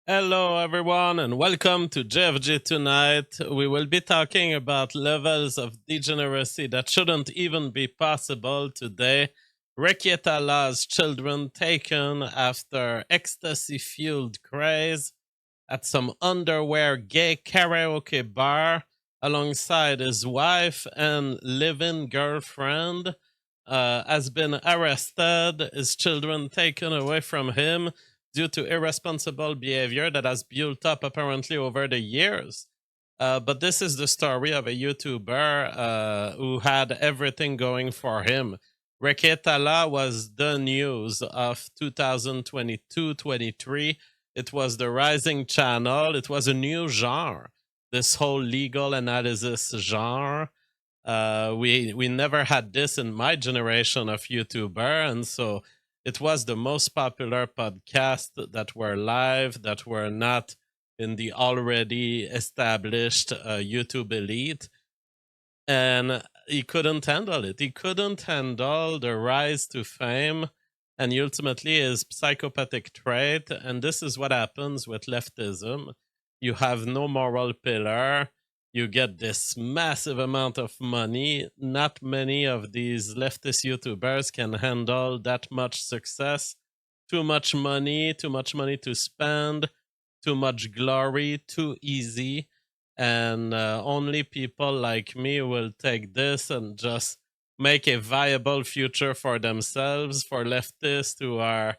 Hello, everyone, and welcome to JFG Tonight. We will be talking about levels of degeneracy that shouldn't even be possible today. Rekieta lost children taken after ecstasy fueled craze at some underwear gay karaoke bar alongside his wife and live-in girlfriend. Has been arrested, his children taken away from him due to irresponsible behavior that has built up apparently over the years. But this is the story of a YouTuber who had everything going for him. Rekieta was the news of 2022-23. It was the rising channel. It was a new genre, this whole legal analysis genre. We never had this in my generation of YouTuber, and so it was the most popular podcast that were live, that were not in the already established YouTube elite. And he couldn't handle it. He couldn't handle the rise to fame and ultimately his psychopathic trait. And this is what happens with leftism. You have no moral pillar. You get this massive amount of money. Not many of these leftist YouTubers can handle that much success. Too much money to spend, too much glory, too easy. And only people like me will take this and just make a viable future for themselves. For leftists who are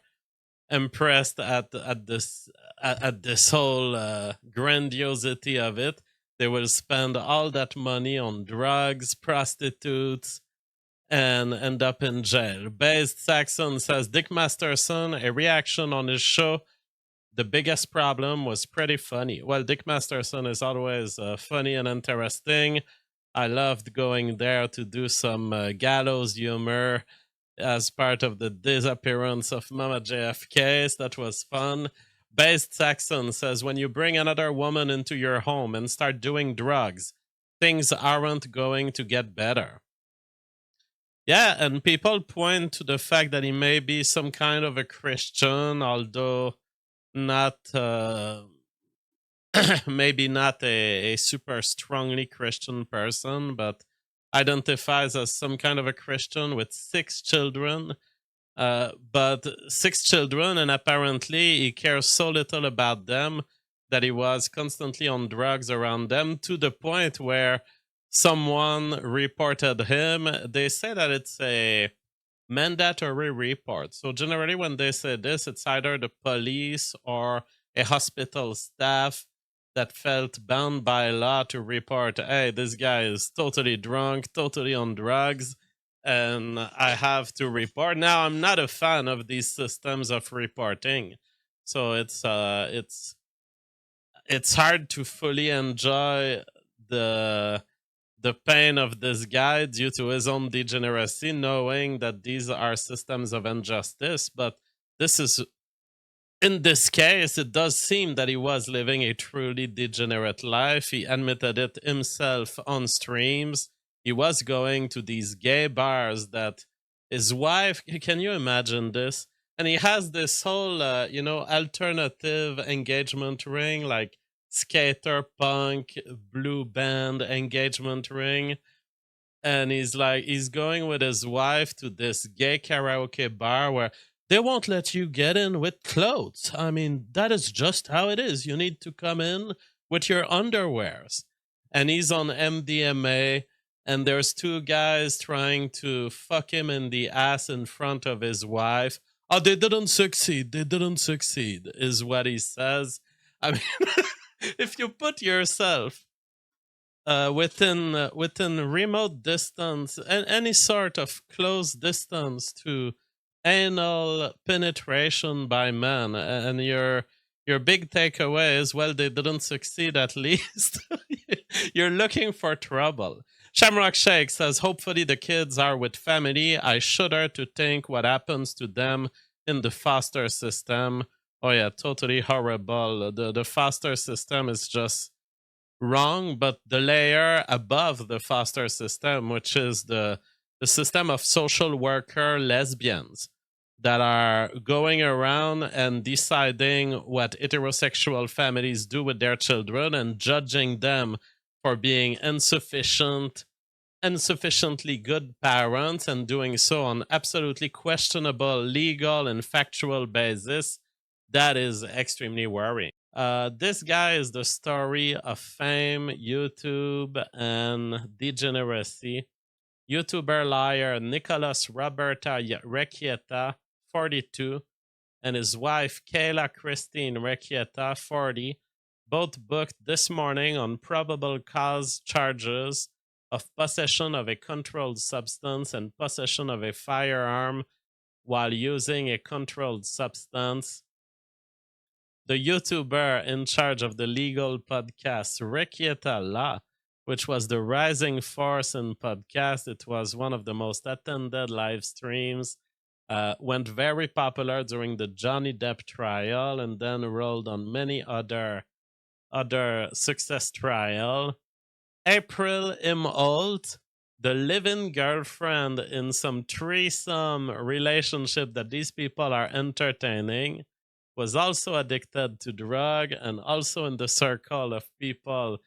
impressed at this whole grandiosity of it, they will spend all that money on drugs, prostitutes, and end up in jail. Based Saxon says Dick Masterson, a reaction on his show. The biggest problem was pretty funny. Well, Dick Masterson is always funny and interesting. I loved going there to do some gallows humor as part of the disappearance of Mama JFK. That was fun. Based Saxon says when you bring another woman into your home and start doing drugs, things aren't going to get better. Yeah, and people point to the fact that he may be some kind of a Christian, although not maybe not a super strongly Christian person, but identifies as some kind of a Christian with 6 children. But 6 children, and apparently he cares so little about them that he was constantly on drugs around them to the point where someone reported him. They say that it's a mandatory report. So generally, when they say this, it's either the police or a hospital staff that felt bound by law to report, hey, this guy is totally drunk, totally on drugs, and I have to report. Now, I'm not a fan of these systems of reporting, so it's hard to fully enjoy the the pain of this guy due to his own degeneracy, knowing that these are systems of injustice. But this is, in this case, it does seem that he was living a truly degenerate life. He admitted it himself on streams. He was going to these gay bars that his wife, can you imagine this? And he has this whole, alternative engagement ring, like skater punk blue band engagement ring. And he's going with his wife to this gay karaoke bar where they won't let you get in with clothes. I mean, that is just how it is. You need to come in with your underwears. And he's on MDMA, and there's 2 guys trying to fuck him in the ass in front of his wife. Oh, they didn't succeed. They didn't succeed, is what he says. I mean, if you put yourself within remote distance and any sort of close distance to anal penetration by men, and your big takeaway is, well, they didn't succeed at least. You're looking for trouble. Shamrock Shake says hopefully the kids are with family. I shudder to think what happens to them in the foster system. Oh yeah, totally horrible. The foster system is just wrong, but the layer above the foster system, which is the system of social worker lesbians, that are going around and deciding what heterosexual families do with their children and judging them for being insufficiently good parents and doing so on absolutely questionable legal and factual basis. That is extremely worrying. This guy is the story of fame, YouTube, and degeneracy. YouTuber liar Nicholas Roberta Rekieta, 42, and his wife Kayla Christine Rekieta, 40, both booked this morning on probable cause charges of possession of a controlled substance and possession of a firearm while using a controlled substance. The YouTuber in charge of the legal podcast Rekieta Law, which was the rising force in podcast. It was one of the most attended live streams. Went very popular during the Johnny Depp trial and then rolled on many other success trial. April Imholt, the living girlfriend in some threesome relationship that these people are entertaining, was also addicted to drug and also in the circle of people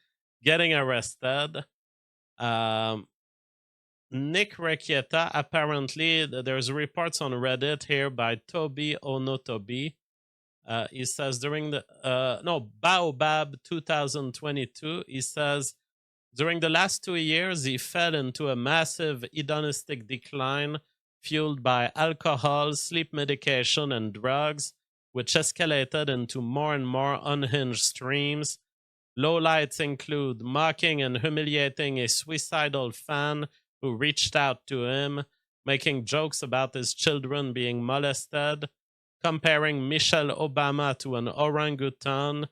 getting arrested. Um, Nick Rekieta, apparently, there's reports on Reddit here by Toby Onotobi. He says during the, Baobab 2022, he says, during the last 2 years, he fell into a massive hedonistic decline fueled by alcohol, sleep medication, and drugs, which escalated into more and more unhinged streams. Lowlights include mocking and humiliating a suicidal fan who reached out to him, making jokes about his children being molested, comparing Michelle Obama to an orangutan,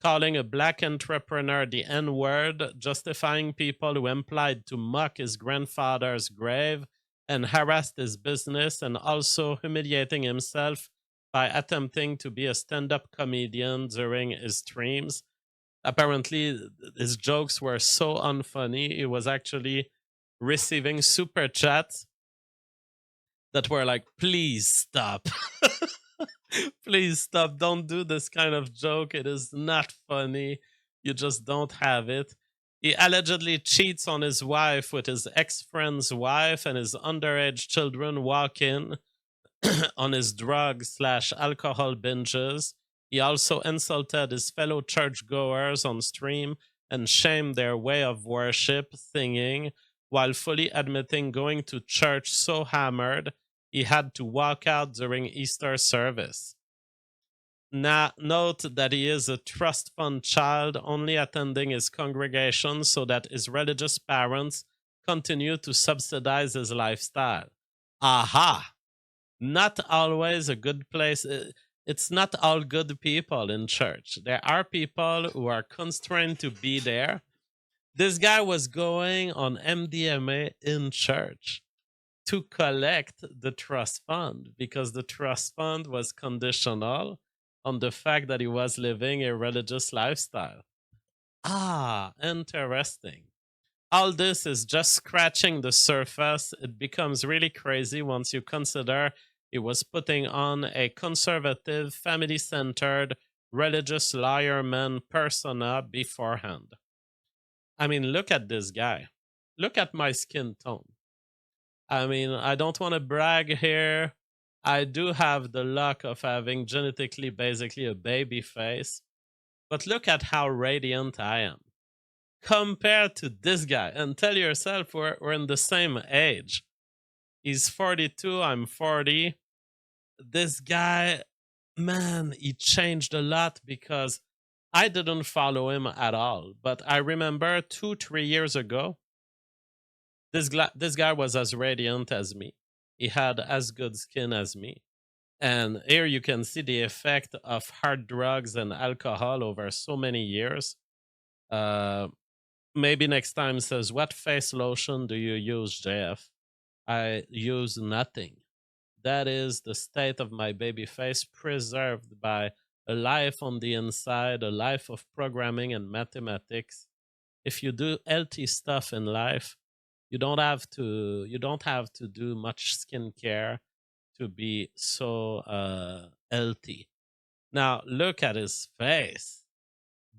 calling a black entrepreneur the N word, justifying people who implied to mock his grandfather's grave and harassed his business, and also humiliating himself by attempting to be a stand up comedian during his streams. Apparently, his jokes were so unfunny, he was actually receiving super chats that were like, please stop. Please stop. Don't do this kind of joke. It is not funny. You just don't have it. He allegedly cheats on his wife with his ex friend's wife, and his underage children walk in on his drug/alcohol binges. He also insulted his fellow churchgoers on stream and shamed their way of worship, singing, while fully admitting going to church so hammered he had to walk out during Easter service. Now, note that he is a trust fund child, only attending his congregation so that his religious parents continue to subsidize his lifestyle. Aha! Not always a good place. It's not all good people in church. There are people who are constrained to be there. This guy was going on MDMA in church to collect the trust fund because the trust fund was conditional on the fact that he was living a religious lifestyle. Ah, interesting. All this is just scratching the surface. It becomes really crazy once you consider he was putting on a conservative, family centered, religious liar man persona beforehand. I mean, look at this guy. Look at my skin tone. I mean, I don't want to brag here. I do have the luck of having genetically basically a baby face, but look at how radiant I am compared to this guy. And tell yourself we're in the same age. He's 42, I'm 40. This guy, man, he changed a lot because I didn't follow him at all. But I remember 2-3 years ago, this guy was as radiant as me. He had as good skin as me. And here you can see the effect of hard drugs and alcohol over so many years. Maybe next time says, what face lotion do you use, JF? I use nothing. That is the state of my baby face, preserved by a life on the inside, a life of programming and mathematics. If you do healthy stuff in life, you don't have to do much skincare to be so healthy. Now look at his face.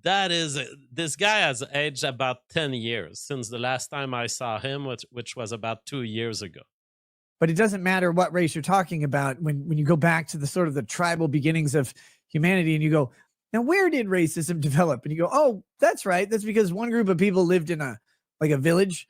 That is, this guy has aged about 10 years since the last time I saw him, which was about 2 years ago. But it doesn't matter what race you're talking about when you go back to the sort of the tribal beginnings of humanity and you go, now where did racism develop? And you go, oh, that's right. That's because one group of people lived in a village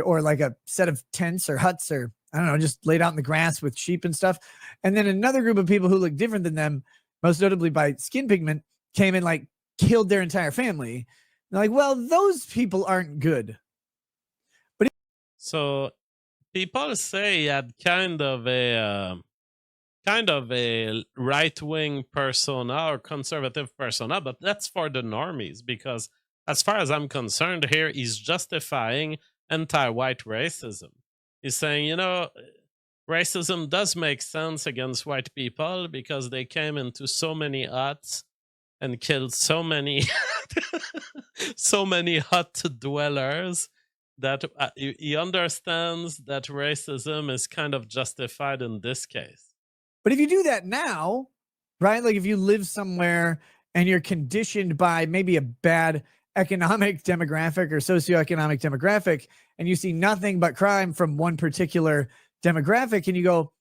or like a set of tents or huts or I don't know, just laid out in the grass with sheep and stuff. And then another group of people who look different than them, most notably by skin pigment, came and like killed their entire family. They're like, well, those people aren't good. But so people say he had kind of a right-wing persona or conservative persona, but that's for the normies, because as far as I'm concerned here, he's justifying anti-white racism. He's saying, you know, racism does make sense against white people because they came into so many huts and killed so many so many hut dwellers that he understands that racism is kind of justified in this case. But if you do that now, right? Like if you live somewhere and you're conditioned by maybe a bad economic demographic or socioeconomic demographic, and you see nothing but crime from one particular demographic, and you go,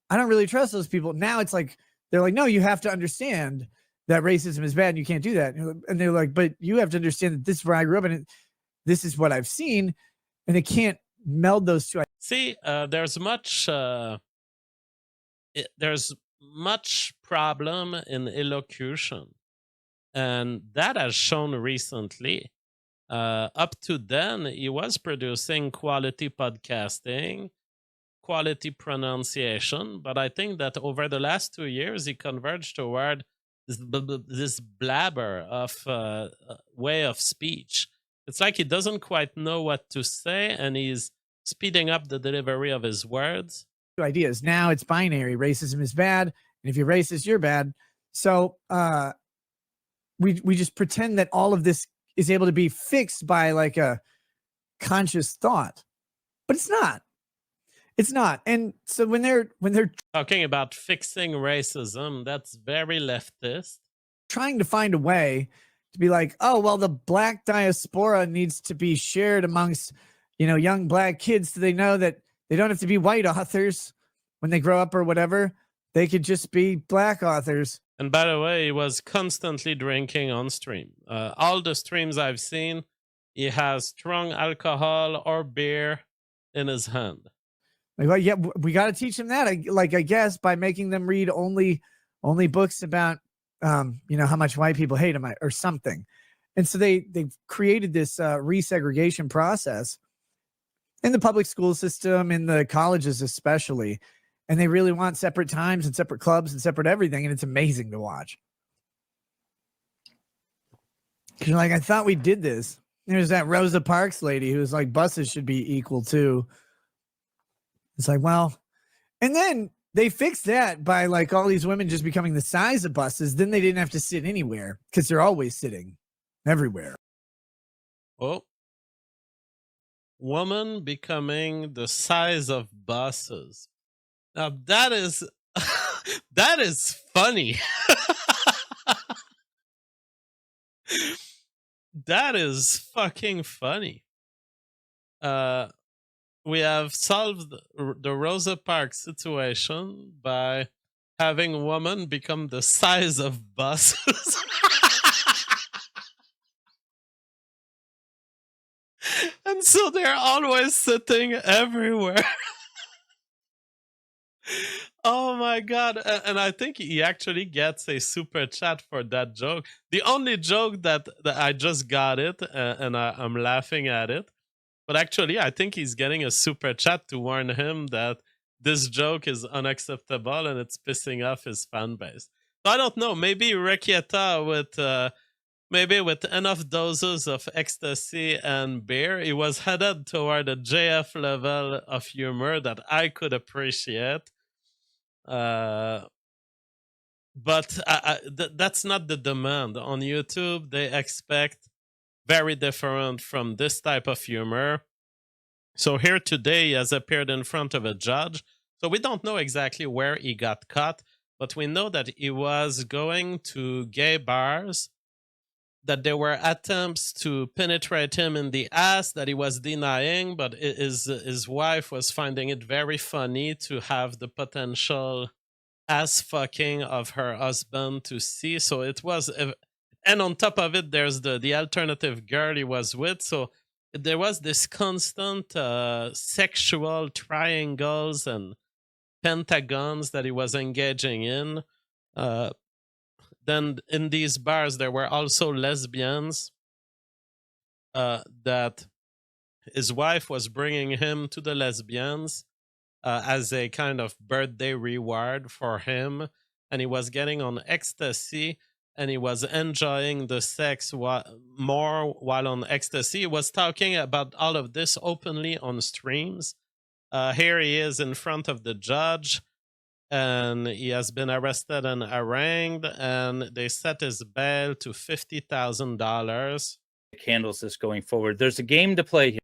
I don't really trust those people. Now it's like, they're like, no, you have to understand that racism is bad and you can't do that. And they're like, but you have to understand that this is where I grew up and this is what I've seen. And they can't meld those two. See, there's much problem in elocution, and that has shown recently. Up to then, he was producing quality podcasting, quality pronunciation, but I think that over the last 2 years, he converged toward this blabber of way of speech. It's like he doesn't quite know what to say, and he's speeding up the delivery of his words. Ideas. Now it's binary. Racism is bad, and if you're racist, you're bad. So we just pretend that all of this is able to be fixed by like a conscious thought, but it's not. It's not. And so when they're talking about fixing racism, that's very leftist. Trying to find a way to be like, oh, well, the black diaspora needs to be shared amongst, young black kids so they know that they don't have to be white authors when they grow up or whatever. They could just be black authors. And by the way, he was constantly drinking on stream. All the streams I've seen, he has strong alcohol or beer in his hand. Like, well, yeah, we got to teach them that. I guess by making them read only books about, how much white people hate them or something. And so they've created this resegregation process in the public school system, in the colleges especially. And they really want separate times and separate clubs and separate everything. And it's amazing to watch. You're like, I thought we did this. There's that Rosa Parks lady who was like, buses should be equal too. It's like, well, and then they fixed that by like all these women just becoming the size of buses. Then they didn't have to sit anywhere because they're always sitting everywhere. Oh, woman becoming the size of buses. Now that is that is funny. That is fucking funny. We have solved the Rosa Parks situation by having women become the size of buses. And so they're always sitting everywhere. Oh my God. And I think he actually gets a super chat for that joke. The only joke that I just got it, and I'm laughing at it. But actually, I think he's getting a super chat to warn him that this joke is unacceptable and it's pissing off his fan base. So I don't know. Maybe Rekieta with enough doses of ecstasy and beer, he was headed toward a JF level of humor that I could appreciate. But that's not the demand. On YouTube, they expect very different from this type of humor. So here today, he has appeared in front of a judge So we don't know exactly where he got caught, but we know that he was going to gay bars, that there were attempts to penetrate him in the ass that he was denying, but his wife was finding it very funny to have the potential ass fucking of her husband to see. So it was, and on top of it, there's the alternative girl he was with. So there was this constant sexual triangles and pentagons that he was engaging in. Then in these bars, there were also lesbians that his wife was bringing him to the lesbians as a kind of birthday reward for him. And he was getting on ecstasy and he was enjoying the sex more while on ecstasy. He was talking about all of this openly on streams. Here he is in front of the judge, and he has been arrested and arraigned, and they set his bail to $50,000. Handles this going forward. There's a game to play here.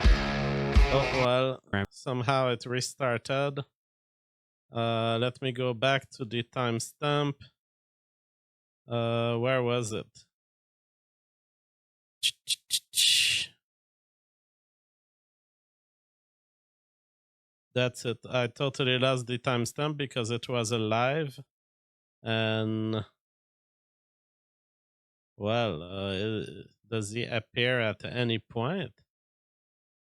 Oh, well, somehow it restarted. Let me go back to the timestamp. Where was it? That's it. I totally lost the timestamp because it was a live. And, well, does he appear at any point?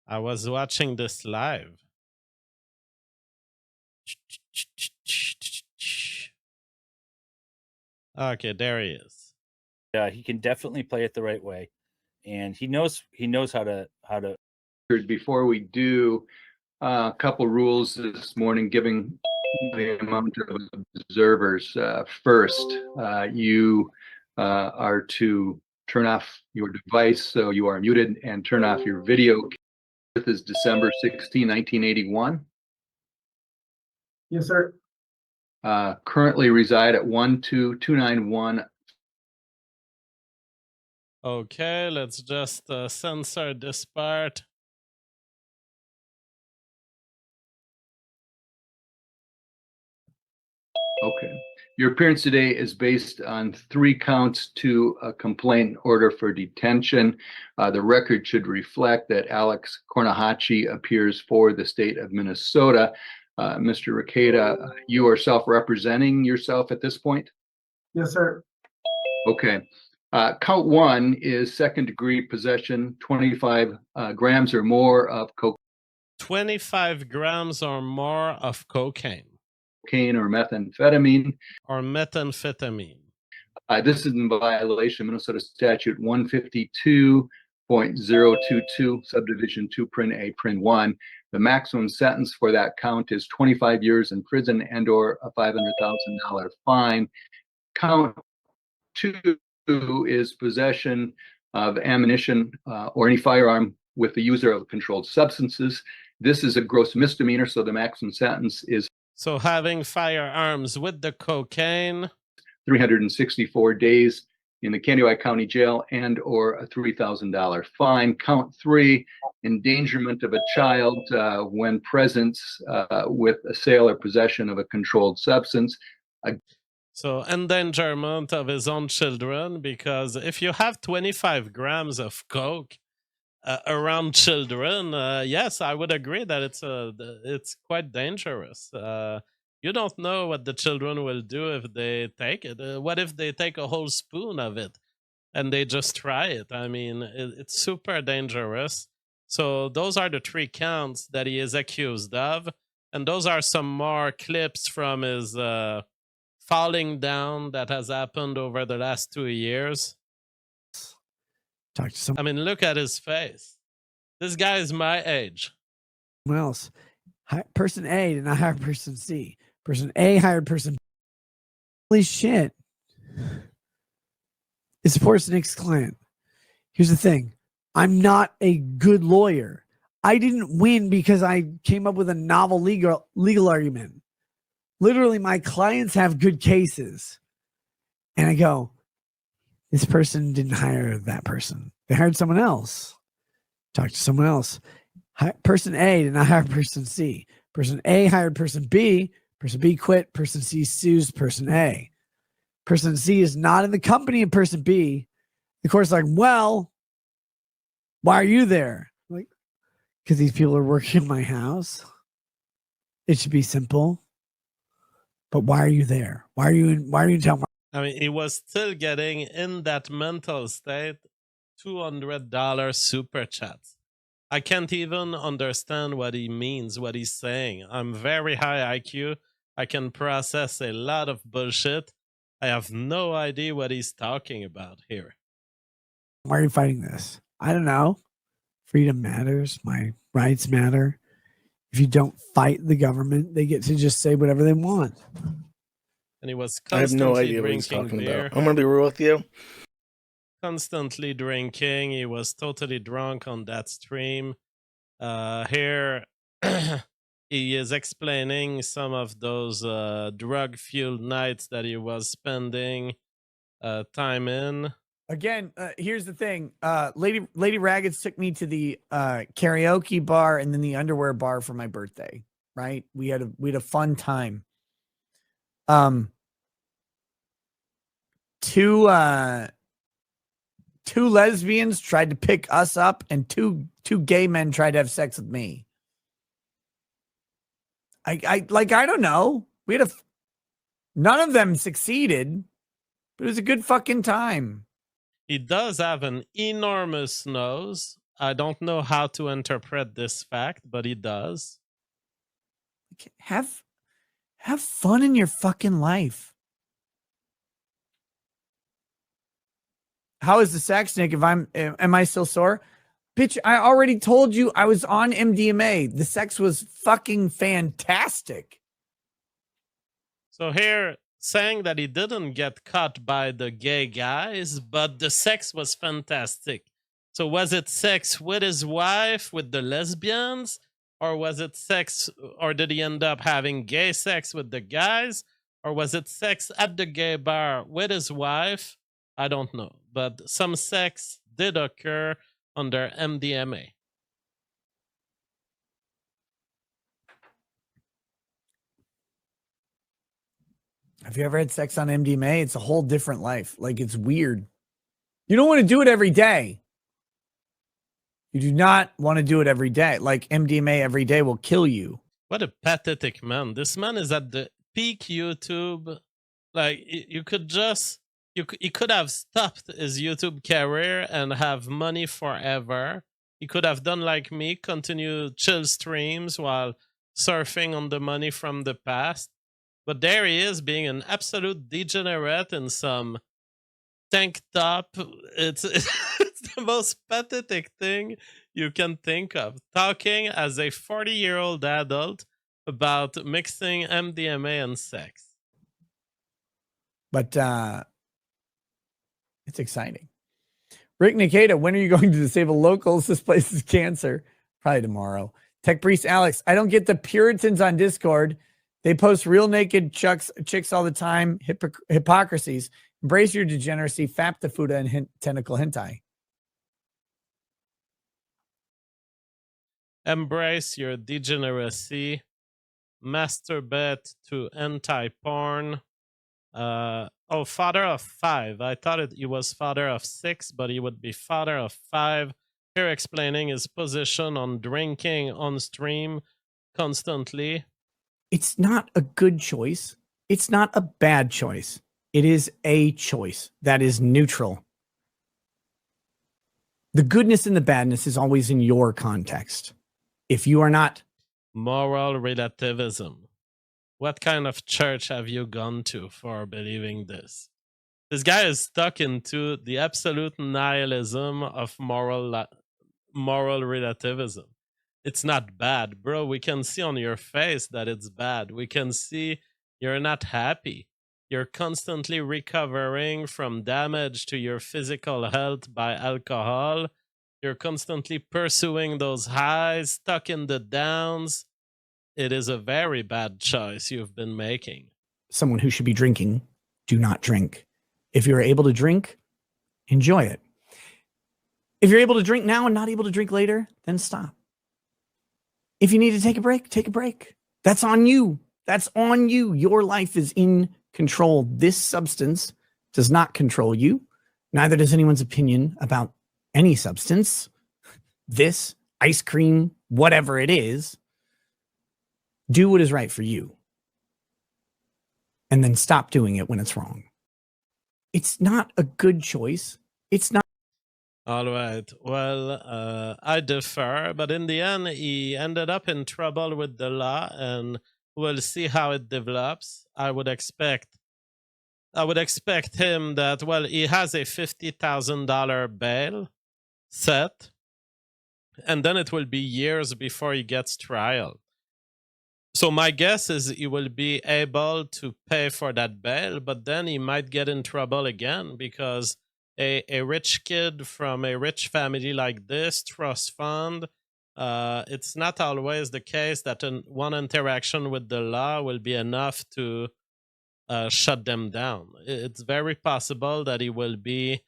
I was watching this live. Okay, there he is. He can definitely play it the right way, and he knows how to. Before we do, a couple rules this morning, giving the amount of observers. First, you are to turn off your device so you are muted, and turn off your video. This is December 16, 1981. Yes, sir. Currently reside at 12291. Okay, let's just censor this part. Okay. Your appearance today is based on 3 counts to a complaint order for detention. The record should reflect that Alex Kornahachi appears for the state of Minnesota. Mr. Rekieta, you are self-representing yourself at this point? Yes, sir. Okay. Count 1 is second-degree possession, 25 grams or more of cocaine. 25 grams or more of cocaine. Or methamphetamine. Or methamphetamine. This is in violation of Minnesota Statute 152.022, subdivision 2, print A, print 1. The maximum sentence for that count is 25 years in prison and or a $500,000 fine. Count 2 is possession of ammunition or any firearm with the user of controlled substances. This is a gross misdemeanor, so the maximum sentence is. So having firearms with the cocaine. 364 days in the Kansas County Jail and or a $3,000 fine. Count 3, endangerment of a child when present with a sale or possession of a controlled substance. So endangerment of his own children, because if you have 25 grams of coke around children, yes, I would agree that it's quite dangerous. You don't know what the children will do if they take it. What if they take a whole spoon of it and they just try it? I mean, it's super dangerous. So those are the 3 counts that he is accused of. And those are some more clips from his falling down that has happened over the last 2 years. Talk to someone. I mean, look at his face. This guy is my age. Else. Person A did not hire person C. Person A hired person B. Holy shit. It supports Nick's client. Here's the thing. I'm not a good lawyer. I didn't win because I came up with a novel legal argument. Literally, my clients have good cases. And I go, this person didn't hire that person. They hired someone else. Talk to someone else. Person A did not hire person C. Person A hired person B. Person B quit. Person C sues person A. Person C is not in the company of person B. The court's like, well, why are you there? Like, because these people are working in my house. It should be simple. But why are you there? Why are you in town? I mean, he was still getting in that mental state $200 super chats. I can't even understand what he means, what he's saying. I'm very high IQ. I can process a lot of bullshit. I have no idea what he's talking about here. Why are you fighting this? I don't know. Freedom matters. My rights matter. If you don't fight the government, they get to just say whatever they want. And he was I have no constantly idea what he's drinking talking beer. about. I'm gonna be real with you. Constantly drinking. He was totally drunk on that stream. Here, he is explaining some of those drug-fueled nights that he was spending time in. Again, here's the thing. Lady Raggeds took me to the karaoke bar and then the underwear bar for my birthday. Right? We had a fun time. Two lesbians tried to pick us up, and two gay men tried to have sex with me. I don't know. None of them succeeded, but it was a good fucking time. He does have an enormous nose. I don't know how to interpret this fact, but he does. Have fun in your fucking life. How is the sex, Nick? Am I still sore? Bitch, I already told you I was on MDMA. The sex was fucking fantastic. So here, saying that he didn't get caught by the gay guys, but the sex was fantastic. So was it sex with his wife, with the lesbians? Or was it sex, or did he end up having gay sex with the guys? Or was it sex at the gay bar with his wife? I don't know. But some sex did occur under MDMA. Have you ever had sex on MDMA? It's a whole different life. Like, it's weird. You don't want to do it every day. You do not want to do it every day. Like, MDMA every day will kill you. What a pathetic man. This man is at the peak YouTube. Like, you could just... He could have stopped his YouTube career and have money forever. He could have done like me, continue chill streams while surfing on the money from the past. But there he is, being an absolute degenerate in some tank top. It's the most pathetic thing you can think of. Talking as a 40-year-old adult about mixing MDMA and sex. But it's exciting. Rick Nikita, when are you going to disable locals? This place is cancer. Probably tomorrow. Tech Priest Alex, I don't get the Puritans on Discord. They post real naked chicks all the time. Hypocrisies. Embrace your degeneracy. Fap the Fuda and tentacle hentai. Embrace your degeneracy. Masturbate to anti-porn. Father of 5. I thought he was father of 6, but he would be father of 5. Here explaining his position on drinking on stream constantly. It's not a good choice. It's not a bad choice. It is a choice that is neutral. The goodness and the badness is always in your context. If you are not... Moral relativism. What kind of church have you gone to for believing this? This guy is stuck into the absolute nihilism of moral relativism. It's not bad, bro. We can see on your face that it's bad. We can see you're not happy. You're constantly recovering from damage to your physical health by alcohol. You're constantly pursuing those highs, stuck in the downs. It is a very bad choice you've been making. Someone who should be drinking, do not drink. If you're able to drink, enjoy it. If you're able to drink now and not able to drink later, then stop. If you need to take a break, take a break. That's on you. That's on you. Your life is in control. This substance does not control you. Neither does anyone's opinion about any substance. This, ice cream, whatever it is, do what is right for you. And then stop doing it when it's wrong. It's not a good choice. It's not. All right. Well, I defer, but in the end, he ended up in trouble with the law, and we'll see how it develops. I would expect him that, well, he has a $50,000 bail set, and then it will be years before he gets trial. So my guess is he will be able to pay for that bail, but then he might get in trouble again because a rich kid from a rich family like this, trust fund, it's not always the case that one interaction with the law will be enough to shut them down. It's very possible that he will be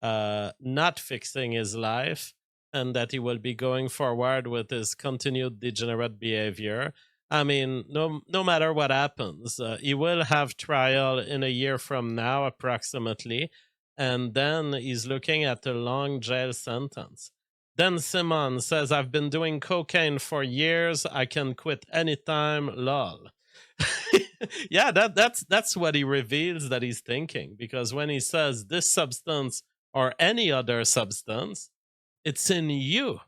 not fixing his life and that he will be going forward with his continued degenerate behavior. I mean, no matter what happens, he will have trial in a year from now, approximately, and then he's looking at a long jail sentence. Then Simon says, I've been doing cocaine for years. I can quit anytime, lol. Yeah, that's what he reveals that he's thinking, because when he says this substance or any other substance, it's in you.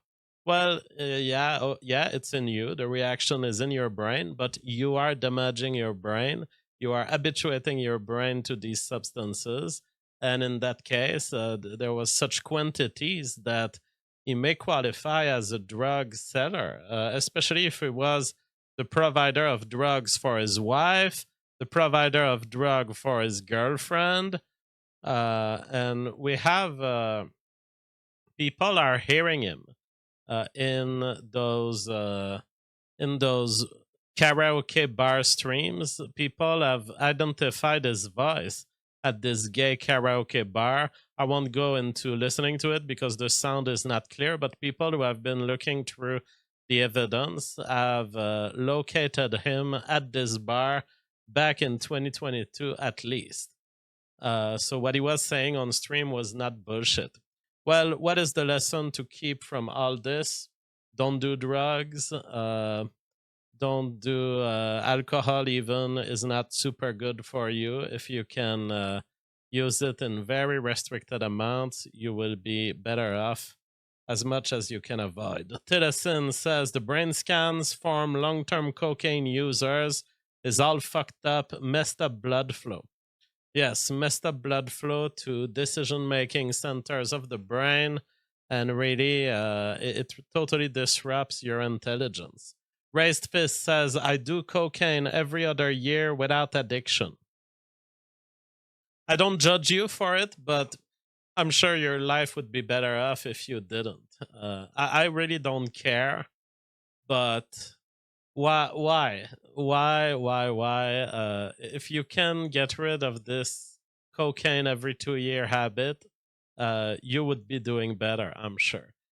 Well, yeah, it's in you. The reaction is in your brain, but you are damaging your brain. You are habituating your brain to these substances. And in that case, there was such quantities that he may qualify as a drug seller, especially if he was the provider of drugs for his wife, the provider of drug for his girlfriend. And we have people are hearing him in those karaoke bar streams. People have identified his voice at this gay karaoke bar. I won't go into listening to it because the sound is not clear, but people who have been looking through the evidence have located him at this bar back in 2022 at least. So what he was saying on stream was not bullshit. Well, what is the lesson to keep from all this? Don't do drugs. Don't do alcohol even is not super good for you. If you can use it in very restricted amounts, you will be better off as much as you can avoid. Tillerson says the brain scans from long-term cocaine users is all fucked up, messed up blood flow. Yes, messed up blood flow to decision-making centers of the brain, and really it totally disrupts your intelligence. Raised Fist says, I do cocaine every other year without addiction. I don't judge you for it, but I'm sure your life would be better off if you didn't. I really don't care, but why? If you can get rid of this cocaine every 2-year habit, you would be doing better, I'm sure.